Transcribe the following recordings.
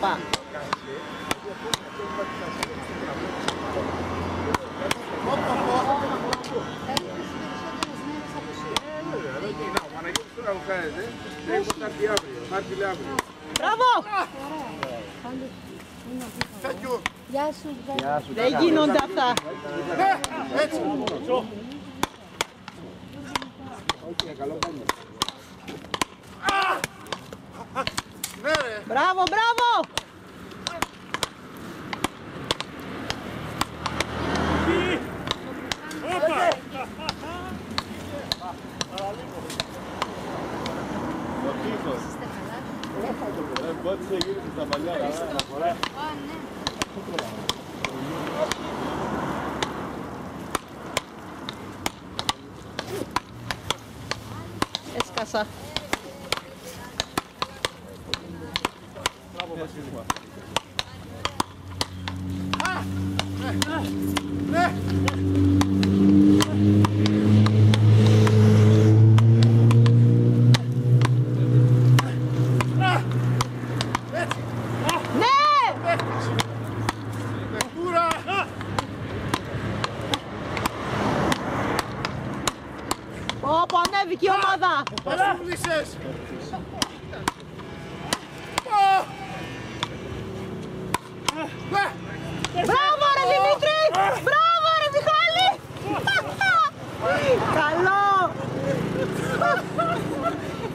Παπά. Μπράβο! Γεια σου. Δεν γίνονται αυτά. Έτσι. Μπράβο, μπράβο! Πότε γύρισε στα παλιά να φοράει. Έσκασα. Όπου ανέβηκε η ομάδα. Μπράβο ρε Δημήτρη! Μπράβο ρε Μιχάλη! Καλό!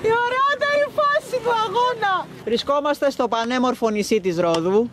Η ωραιότερη φάση του αγώνα! Βρισκόμαστε στο πανέμορφο νησί της Ρόδου.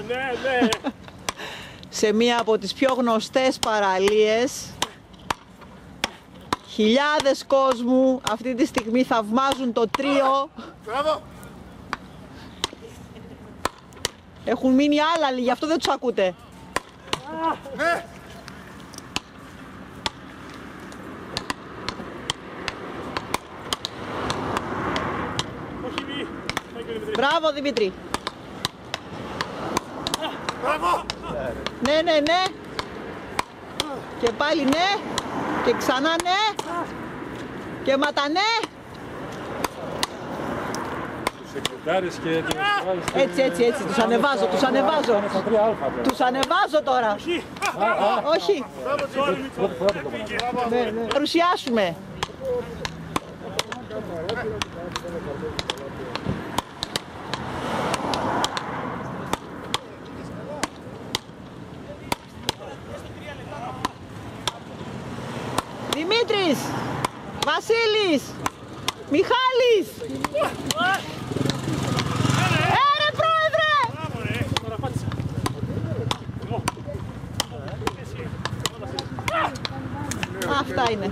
Ναι. Σε μία από τις πιο γνωστές παραλίες. Χιλιάδες κόσμου αυτή τη στιγμή θαυμάζουν το τρίο. Μπράβο! Έχουν μείνει άλλοι, γι' αυτό δεν τους ακούτε. Ναι! Μπράβο Δημήτρη. Μπράβο! Ναι. Και πάλι ναι. Και ξανά ναι. Και ματανέ. Έτσι, τους ανεβάζω. Τους ανεβάζω τώρα. Όχι. Παρουσιάσουμε. Δημήτρης, Βασίλης, Μιχάλης. Πρόεδρε! Αυτά είναι.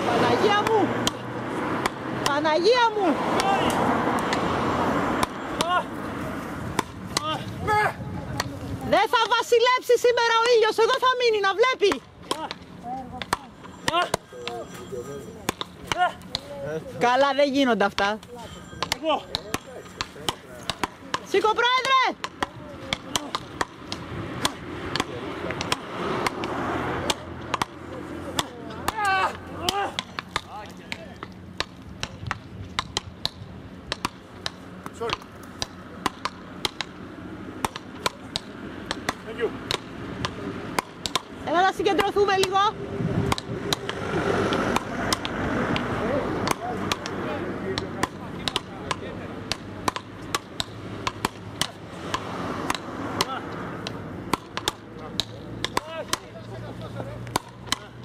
Παναγία μου! Παναγία μου! Δεν θα βασιλέψει σήμερα ο ήλιος, εδώ θα μείνει να βλέπει. Καλά, δεν γίνονται αυτά. Σήκω, πρόεδρε! Έλα να συγκεντρωθούμε λίγο.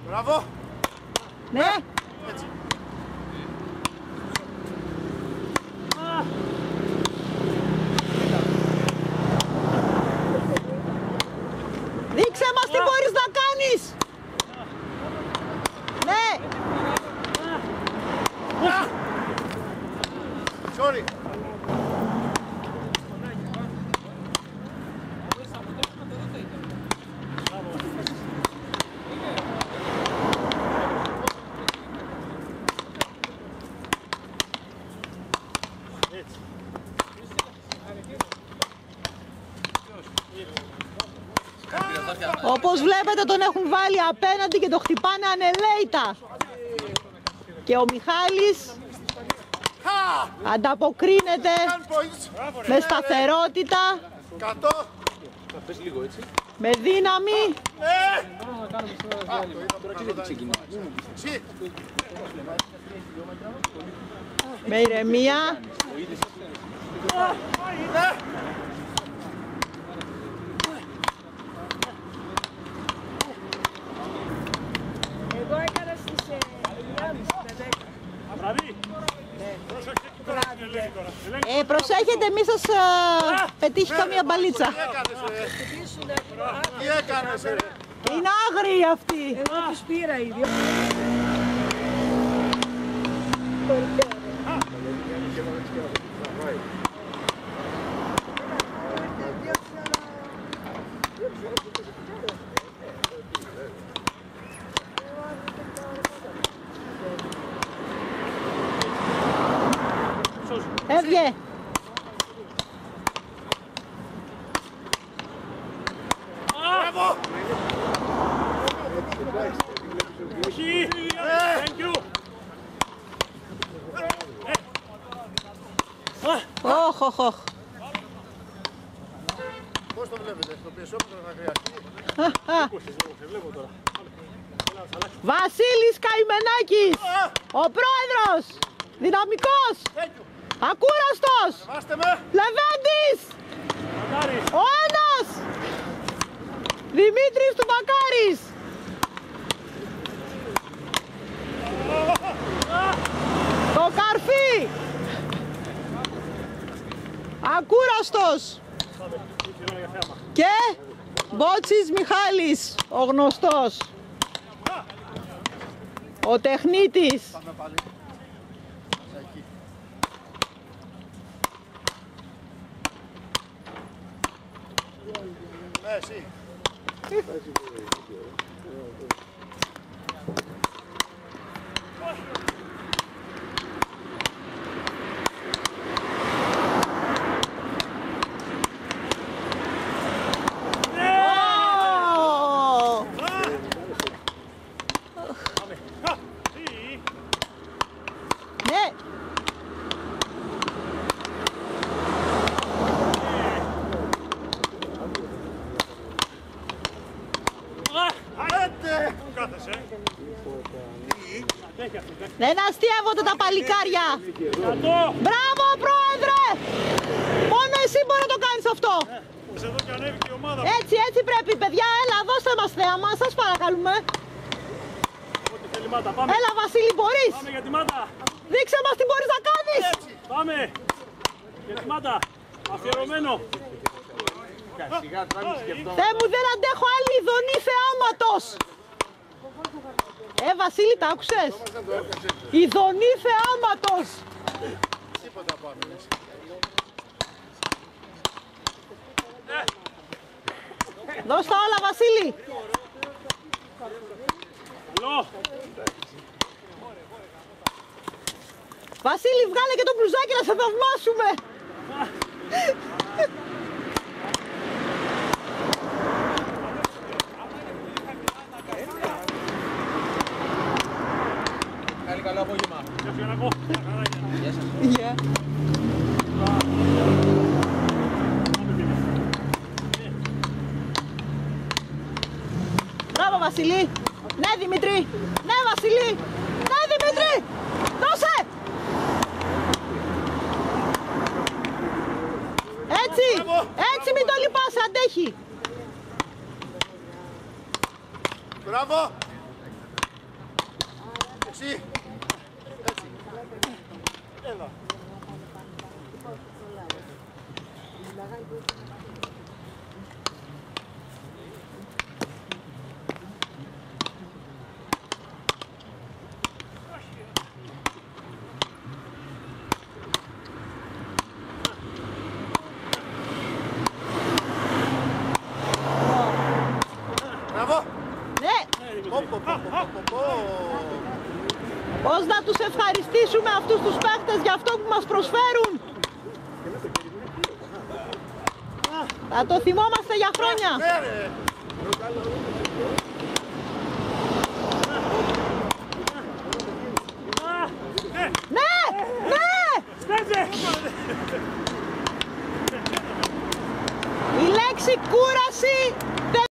Μπράβο! Ναι! Έτσι. Δείξε μας τι μπορείς να κάνεις! Ναι! Sorry. Όπως βλέπετε τον έχουν βάλει απέναντι και τον χτυπάνε ανελαίητα. Και ο Μιχάλης ανταποκρίνεται με σταθερότητα, με δύναμη, με ηρεμία. Εγώ έκανα στις 9.30 Προσέχετε μη σας πετύχει καμία μπαλίτσα. Τι έκανες ρε? Είναι άγριοι αυτοί. Εγώ τους πήρα ήδη. Έβγε. Μπράβο! Όχ, όχ, όχ. Πώς το βλέπετε, στο πιεσόμετρο θα χρειαστεί? Βασίλης Καημενάκης, ο πρόεδρος, δυναμικός, ακούραστος, Βάστε με! Λεβέντης, ο ένας, Δημήτρης του Μπακάρης. Το καρφί, ακούραστος. Και Μπότσης Μιχάλης, ο γνωστός, ο τεχνίτης. Ναι, εσύ. Ναι. Δεν αστείευονται τα παλικάρια. Μπράβο, πρόεδρε. Μόνο εσύ μπορεί να το κάνεις αυτό. Έτσι, έτσι πρέπει, παιδιά. Έλα, δώστε μας θέαμα, σας παρακαλούμε. Έλα, Βασίλη, μπορείς. Πάμε για τη μάτα. Δείξε μας τι μπορείς να κάνεις. Πάμε. Για τη μάτα. Αφιερωμένο. Θεέ μου, δεν αντέχω άλλη ειδονή θεάματος. Βασίλη, τα άκουσες. Ειδονή θεάματος. Τίποτα πάνω. Δώσ' τα όλα, Βασίλη. Βασίλη, βγάλε και το μπλουζάκι να σε θαυμάσουμε. Καλό απόγευμα. Γεια. Μπράβο, Βασίλη. Ναι, Δημήτρη. Ναι, Βασίλη. Ναι, Δημήτρη. Δώσε. Έτσι. Έτσι, μην το λυπάσαι, αντέχει. Μπράβο! Εσύ! Έτσι! Έλα! Μπράβο! Ναι. Πώς να τους ευχαριστήσουμε αυτούς τους παίχτες για αυτό που μας προσφέρουν. Θα το θυμόμαστε για χρόνια. Ναι, ρε. Ναι! Ναι! Σπέτσε! Η λέξη κούραση